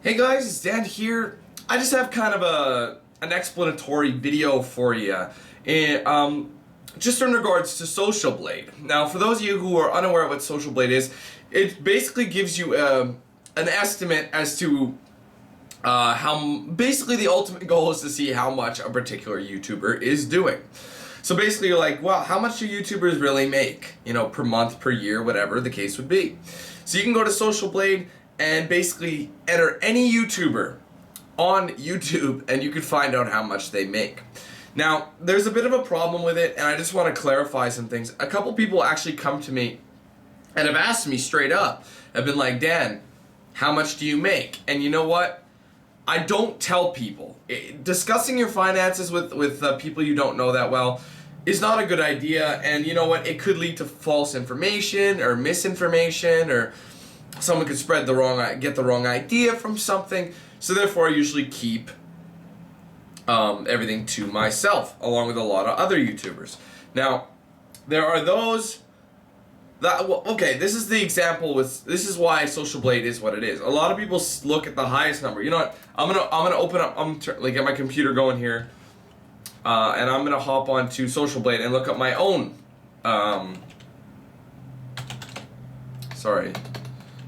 Hey guys, it's Dan here. I just have kind of an explanatory video for you, just in regards to SocialBlade. Now, for those of you who are unaware of what SocialBlade is, it basically gives you an estimate as to how basically the ultimate goal is to see how much a particular YouTuber is doing. So basically, you're like, well, how much do YouTubers really make? You know, per month, per year, whatever the case would be. So you can go to SocialBlade and basically enter any YouTuber on YouTube and you can find out how much they make. Now, there's a bit of a problem with it, and I just want to clarify some things. A couple people actually come to me and have asked me straight up, have been like, Dan, how much do you make? And you know what? I don't tell people. Discussing your finances with people you don't know that well is not a good idea, and you know what? It could lead to false information or misinformation, or someone could get the wrong idea from something. So therefore, I usually keep everything to myself, along with a lot of other YouTubers. Now, there are those that, well, okay, this is the example with, this is why SocialBlade is what it is. A lot of people look at the highest number. You know what? I'm gonna open up, get my computer going here, and I'm gonna hop onto SocialBlade and look up my own.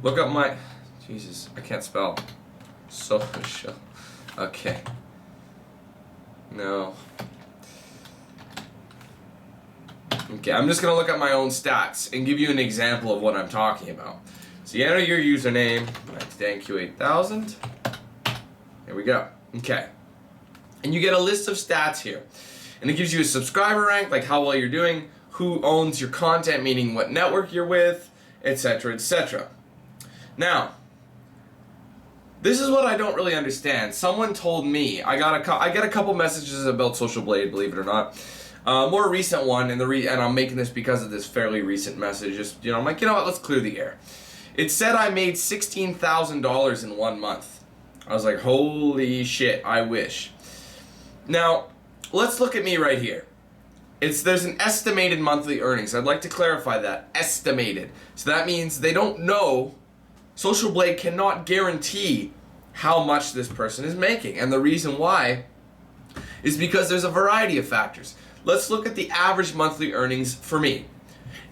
Look up my, Jesus, I can't spell. Social. Okay. No. Okay, I'm just gonna look at my own stats and give you an example of what I'm talking about. So you enter your username, that's DanQ8000. There we go. Okay. And you get a list of stats here. And it gives you a subscriber rank, like how well you're doing, who owns your content, meaning what network you're with, etc., etc. Now, this is what I don't really understand. Someone told me, I get a couple messages about SocialBlade, believe it or not. More recent one, and I'm making this because of this fairly recent message. Just, I'm like, you know what, let's clear the air. It said I made $16,000 in 1 month. I was like, holy shit, I wish. Now, let's look at me right here. There's an estimated monthly earnings. I'd like to clarify that. Estimated. So that means they don't know. SocialBlade cannot guarantee how much this person is making. And the reason why is because there's a variety of factors. Let's look at the average monthly earnings for me.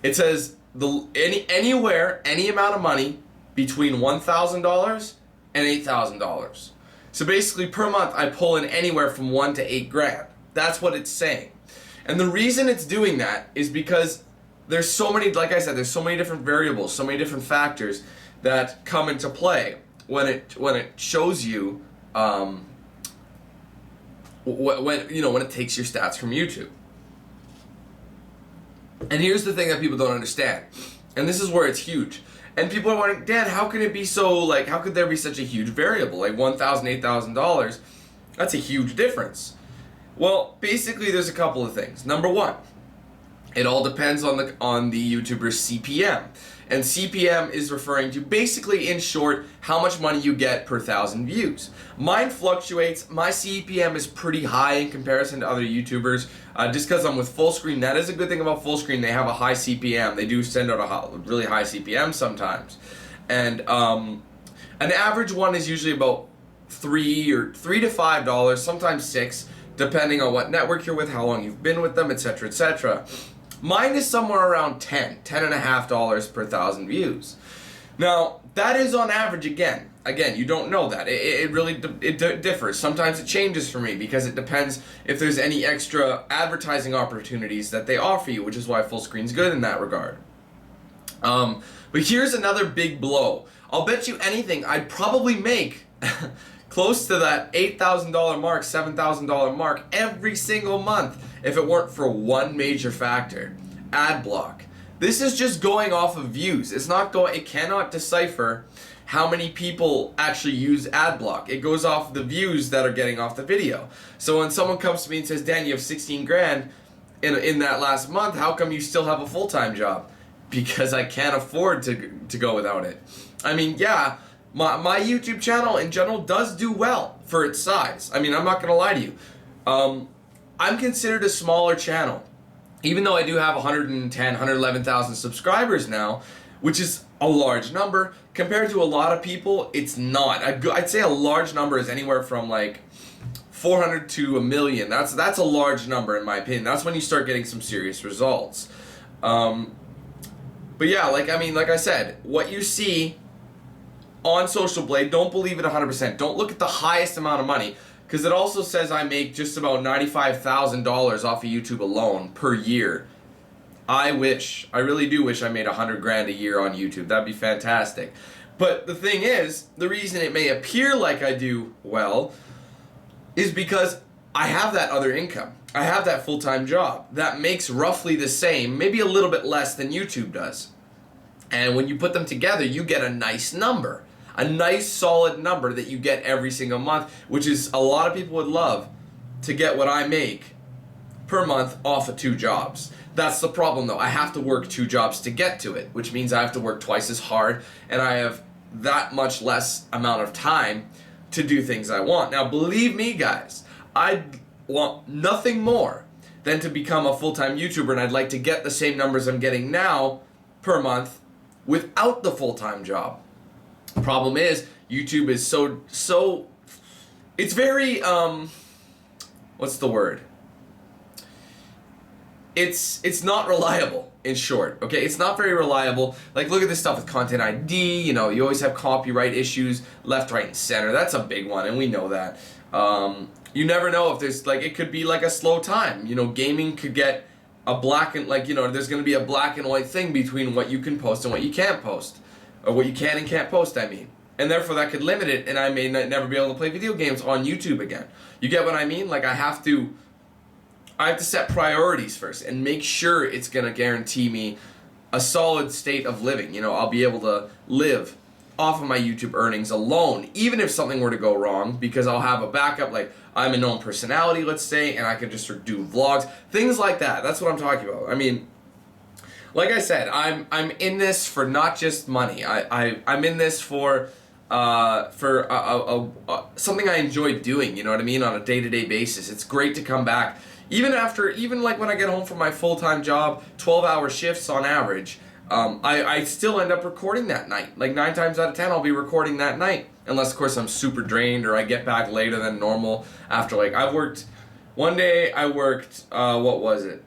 It says any amount of money between $1,000 and $8,000. So basically per month I pull in anywhere from $1 to $8 grand. That's what it's saying. And the reason it's doing that is because there's so many, like I said, there's so many different variables, so many different factors that come into play when it shows you when it takes your stats from YouTube. And here's the thing that people don't understand, and this is where it's huge. And people are wondering, Dan, how can it be so, how could there be such a huge variable? Like $1,000, $8,000, that's a huge difference. Well, basically there's a couple of things. Number one, it all depends on the YouTuber's CPM. And CPM is referring to, basically, in short, how much money you get per 1,000 views. Mine fluctuates. My CPM is pretty high in comparison to other YouTubers, just because I'm with full screen. That is a good thing about full screen. They have a high CPM. They do send out a really high CPM sometimes. And an average one is usually about $3 to $5, sometimes $6, depending on what network you're with, how long you've been with them, etc., etc. Mine is somewhere around $10.50 per 1,000 views. Now, that is on average again. Again, you don't know that. It really differs. Sometimes it changes for me because it depends if there's any extra advertising opportunities that they offer you, which is why full screen's good in that regard. But here's another big blow. I'll bet you anything, I'd probably make close to that $8,000 mark, $7,000 mark every single month if it weren't for one major factor: ad block. This is just going off of views. It cannot decipher how many people actually use ad block. It goes off the views that are getting off the video. So when someone comes to me and says, Dan, you have 16 grand in that last month, how come you still have a full-time job? Because I can't afford to go without it. I mean, yeah, my YouTube channel in general does do well for its size. I mean, I'm not gonna lie to you. I'm considered a smaller channel. Even though I do have 110,000, 111,000 subscribers now, which is a large number. Compared to a lot of people, it's not. I'd say a large number is anywhere from like 400 to 1 million. That's a large number in my opinion. That's when you start getting some serious results. But yeah, like I said, what you see on SocialBlade, don't believe it 100%. Don't look at the highest amount of money, because it also says I make just about $95,000 off of YouTube alone per year. I really do wish I made 100 grand a year on YouTube. That'd be fantastic. But the thing is, the reason it may appear like I do well is because I have that other income. I have that full-time job that makes roughly the same, maybe a little bit less than YouTube does. And when you put them together, you get a nice number. A nice solid number that you get every single month, which is a lot of people would love to get what I make per month off of 2 jobs. That's the problem though. I have to work 2 jobs to get to it, which means I have to work twice as hard, and I have that much less amount of time to do things I want. Now believe me guys, I want nothing more than to become a full-time YouTuber, and I'd like to get the same numbers I'm getting now per month without the full-time job. Problem is, YouTube is so it's very what's the word? It's not reliable, in short. Okay, it's not very reliable. Like, look at this stuff with Content ID, you know, you always have copyright issues left, right, and center. That's a big one, and we know that. You never know if there's, like, it could be like a slow time. You know, gaming could get a black and, like, you know, there's going to be a black and white thing between what you can post and what you can't post. Or what you can and can't post, I mean. And therefore that could limit it, and I may never be able to play video games on YouTube again. You get what I mean? Like, I have to set priorities first and make sure it's going to guarantee me a solid state of living. You know, I'll be able to live off of my YouTube earnings alone, even if something were to go wrong, because I'll have a backup. Like, I'm a known personality, let's say, and I can just do vlogs, things like that. That's what I'm talking about. I mean, like I said, I'm in this for not just money. I'm in this for something I enjoy doing. You know what I mean, on a day-to-day basis. It's great to come back, even like when I get home from my full-time job, 12-hour shifts on average. I still end up recording that night. Like 9 times out of 10, I'll be recording that night, unless of course I'm super drained or I get back later than normal. After, like, one day I worked what was it?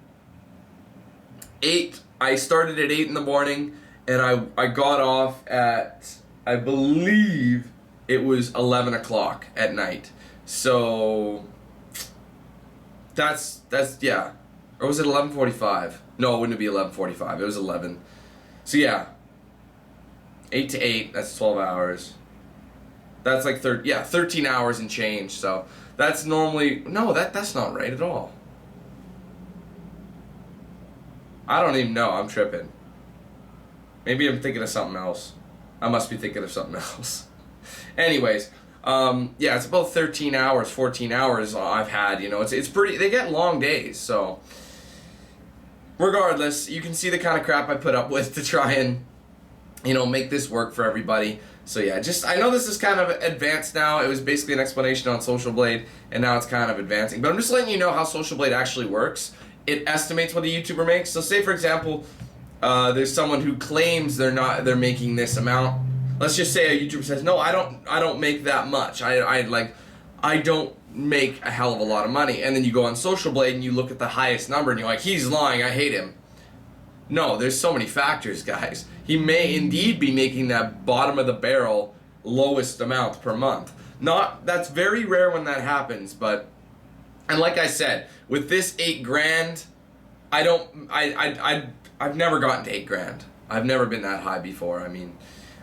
8. I started at 8 in the morning, and I got off at, I believe it was 11 o'clock at night. So that's yeah. Or was it 11:45? No, it wouldn't be 11:45. It was 11. So yeah, 8 to 8. That's 12 hours. That's like 13 hours and change. So that's normally that's not right at all. I don't even know. I'm tripping. Maybe I'm thinking of something else. I must be thinking of something else. Anyways, yeah, it's about 13 hours, 14 hours I've had. You know, it's pretty. They get long days. So, regardless, you can see the kind of crap I put up with to try and, you know, make this work for everybody. So yeah, I know this is kind of advanced now. It was basically an explanation on SocialBlade, and now it's kind of advancing. But I'm just letting you know how SocialBlade actually works. It estimates what a YouTuber makes. So say for example, there's someone who claims they're making this amount. Let's just say a YouTuber says, no, I don't make that much. I don't make a hell of a lot of money. And then you go on SocialBlade and you look at the highest number and you're like, he's lying, I hate him. No, there's so many factors, guys. He may indeed be making that bottom of the barrel lowest amount per month. That's very rare when that happens, but, and like I said, with this 8 grand, I've never gotten to 8 grand. I've never been that high before. I mean,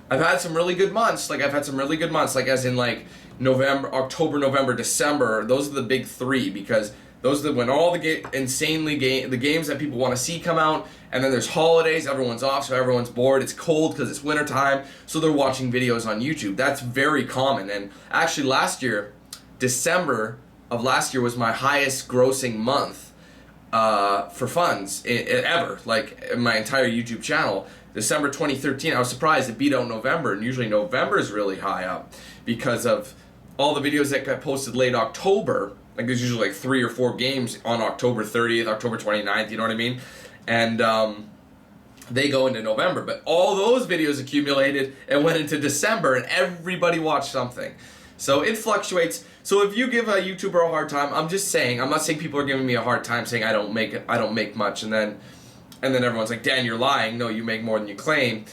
I've had some really good months. Like, like as in like October, November, December. Those are the big 3, because those are when all the the games that people want to see come out, and then there's holidays, everyone's off, so everyone's bored, it's cold because it's winter time, so they're watching videos on YouTube. That's very common. And actually last year, December of last year was my highest grossing month for funds ever, like in my entire YouTube channel. December 2013, I was surprised it beat out November, and usually November is really high up because of all the videos that got posted late October. Like, there's usually like 3 or 4 games on October 30th, October 29th, you know what I mean? And they go into November. But all those videos accumulated and went into December, and everybody watched something. So it fluctuates. So if you give a YouTuber a hard time, I'm just saying, I'm not saying people are giving me a hard time saying I don't make much, and then everyone's like, Dan, you're lying. No, you make more than you claim.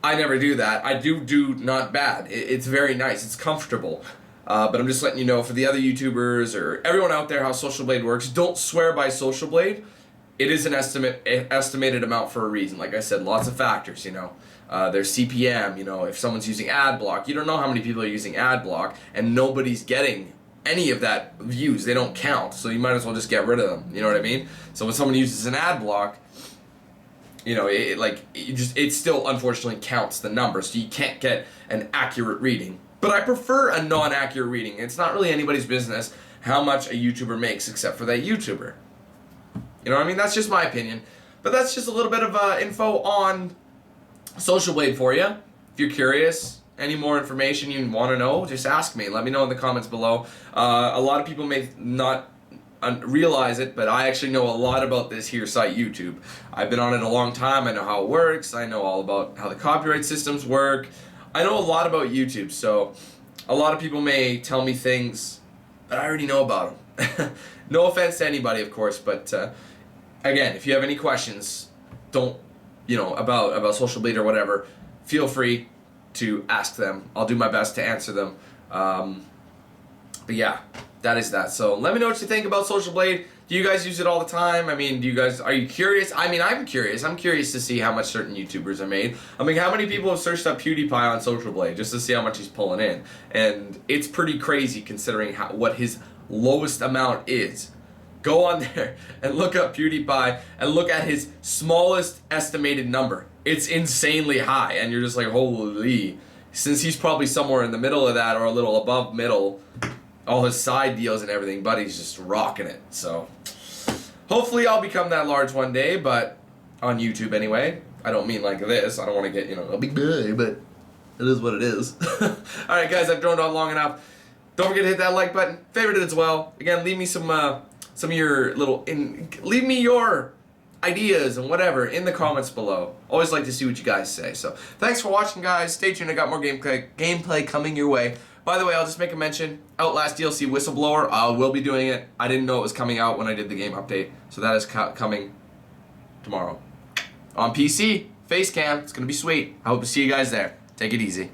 I never do that. I do not bad. It's very nice. It's comfortable. But I'm just letting you know, for the other YouTubers or everyone out there, how SocialBlade works. Don't swear by SocialBlade. It is an estimated amount for a reason. Like I said, lots of factors, you know. There's CPM, you know, if someone's using ad block, you don't know how many people are using ad block, and nobody's getting any of that views. They don't count, so you might as well just get rid of them. You know what I mean? So when someone uses an ad block, you know, it still unfortunately counts the number, so you can't get an accurate reading. But I prefer a non-accurate reading. It's not really anybody's business how much a YouTuber makes except for that YouTuber. You know what I mean? That's just my opinion. But that's just a little bit of info on SocialBlade for you. If you're curious, any more information you want to know, just ask me. Let me know in the comments below. A lot of people may not realize it, but I actually know a lot about this here site, YouTube. I've been on it a long time. I know how it works. I know all about how the copyright systems work. I know a lot about YouTube, so a lot of people may tell me things that I already know about them. No offense to anybody, of course, but again, if you have any questions, about SocialBlade or whatever, feel free to ask them. I'll do my best to answer them. But yeah, that is that. So let me know what you think about SocialBlade. Do you guys use it all the time? I mean, are you curious? I mean, I'm curious. I'm curious to see how much certain YouTubers are made. I mean, how many people have searched up PewDiePie on SocialBlade just to see how much he's pulling in? And it's pretty crazy considering what his lowest amount is. Go on there and look up PewDiePie and look at his smallest estimated number. It's insanely high, and you're just like, holy. Since he's probably somewhere in the middle of that or a little above middle, all his side deals and everything, buddy's just rocking it. So hopefully I'll become that large one day, but on YouTube anyway. I don't mean like this. I don't want to get, a big guy, but it is what it is. Alright guys, I've droned on long enough. Don't forget to hit that like button, favorite it as well. Again, leave me some of your leave me your ideas and whatever in the comments below. Always like to see what you guys say. So thanks for watching, guys. Stay tuned. I got more gameplay coming your way. By the way, I'll just make a mention. Outlast DLC Whistleblower. I will be doing it. I didn't know it was coming out when I did the game update, so that is coming tomorrow on PC. Facecam. It's gonna be sweet. I hope to see you guys there. Take it easy.